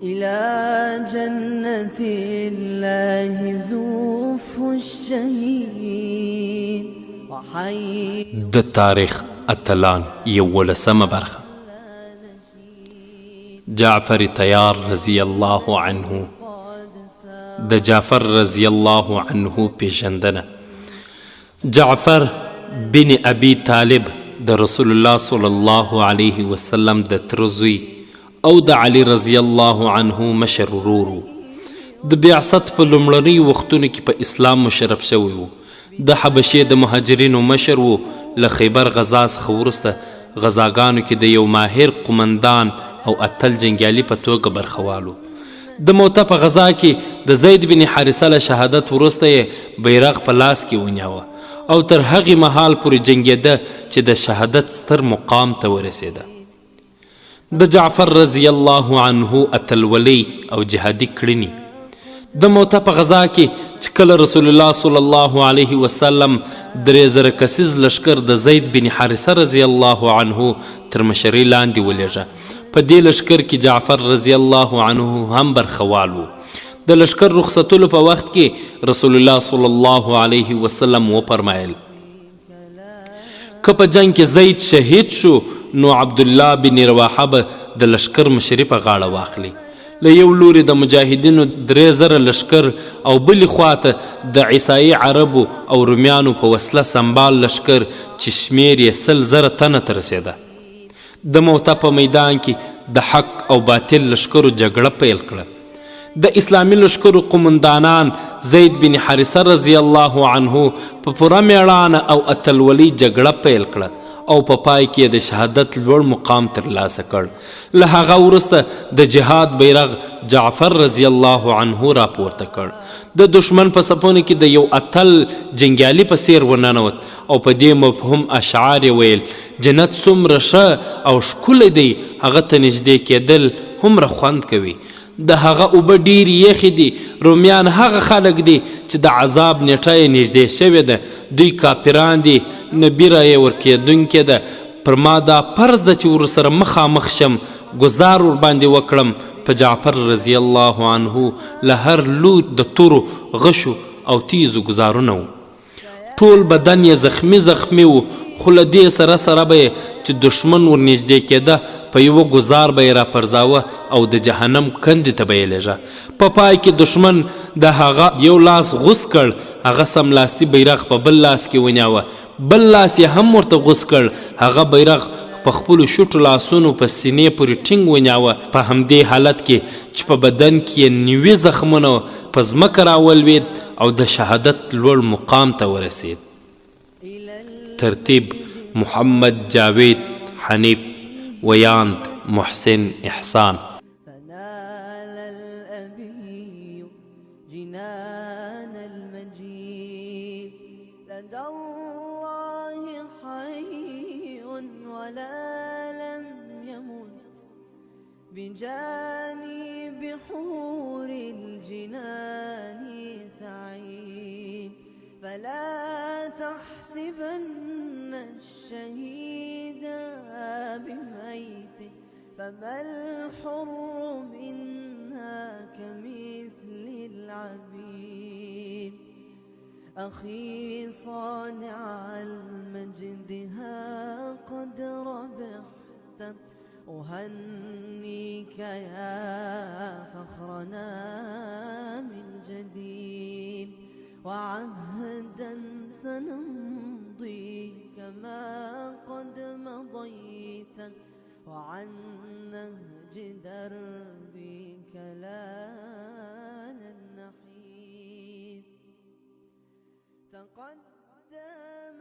إلى جنة الله زوف الشهيد وحي د تاریخ اتلان یولسمه برخه جعفر تیار رضی الله عنه. د جعفر رضی الله عنه پیژندنه. جعفر بن ابي طالب د رسول الله صلی الله علیه وسلم د ترزوی او د علی رضی الله عنه مشر ورور د بعثت په لومړني وختونو کې په اسلام مشرف شوی و. د حبشې د مهاجرینو مشر و. له خیبر غزا څخه وروسته غزاګانو کې د یو ماهر قمندان او اتل جنګیالي په توګه برخوالو. د موته په غزا کې د زید بن حارثه له شهادت وروسته یې بیرغ په لاس کې ونیوه او تر هغې مهال پورې جنګېده چې د شهادت ستر مقام ته ورسېده. د جعفر رضی الله عنه اتلولۍ او جهادي کړنې. د موته په غزا کې چې کله رسول الله صلی الله علیه وسلم 3000 کسیز لشکر د زید بن حارثه رضی الله عنه تر مشرۍ لاندې ولېږه. په دې لشکر کې جعفر رضی الله عنه هم برخوال و. د لشکر رخصتولو په وخت کې رسول الله صلی الله علیه وسلم وفرمایل که په جنگ کې زید شهید شو نو عبدالله بن رواحه به د لشکر مشري په غاړه واخلي. له یو لوري د مجاهدینو 3000 لشکر او بلې خواته د عیسایي عربو او رومیانو په وسله سنبال لشکر چې شمیر یې 100,000 تنه ته رسېده. د موته په میدان کې د حق او باطل لشکرو جګړه پیل کړه. د اسلامي لشکرو قمندانان زید بن حارثه رضی الله عنه په پوره میړانه او اتلولۍ جګړه پیل کړه او په پای کې د شهادت لوړ مقام ترلاسه کړ. له هغه وروسته د جهاد بیرغ جعفر رضی الله عنه راپورته کړ. د دشمن په صفونو کې د یو اتل جنګیالي په څیر وننوت او په دې مفهوم اشعار یې ویل جنت څومره ښه او ښکلی دی هغه ته نږدې کېدل هومره خوند کوي. د هغه اوبه ډیرې یخې دي. رومیان هغه خلک دي چې د عذاب نیټه یې نږدې شوې ده. دوی کافران دي. نبي رایې ورکېدونکې ده. پر ما دا فرض ده چې ورسره مخامخ شم ګزار ورباندې وکړم. په جعفر رضی الله عنه له هر لور د تورو غشو او تیزو ګزارونه و. ټول بدن یې زخمی و خو له دې سره به یې چې دشمن ورنږدې کېده په یوه ګزار به یې راپرځاوه او د جهنم کندې ته به یې لیږه. په پای کې دشمن د هغه یو لاس غوڅ کړ. هغه سملاسي بیرغ په بل لاس کې ونیوه. بل لاس یې هم ورته غوڅ کړ. هغه بیرغ په خپلو شوټو لاسونو په سینې پورې ټینګ ونیوه. په همدې حالت کې چې په بدن کې یې 90 زخمونه په ځمکه راولوېد او د شهادت لوړ مقام ته ورسېد. ترتیب محمد جاوید حنیف ویاند محسن احسان. فنال الأبي جنان المجيد لدى الله حي ولا لم يمت بجانب حور الجنان سعيد فلا تحسبن الشهيد بميت فما الحر منها كمثل العبيد أخي صانع المجد ها قد ربحت أهنيك يا فخرنا من جديد وعهدا سنمضي كما قد مضيت وعن نهج دربك لا ننحيد تقدم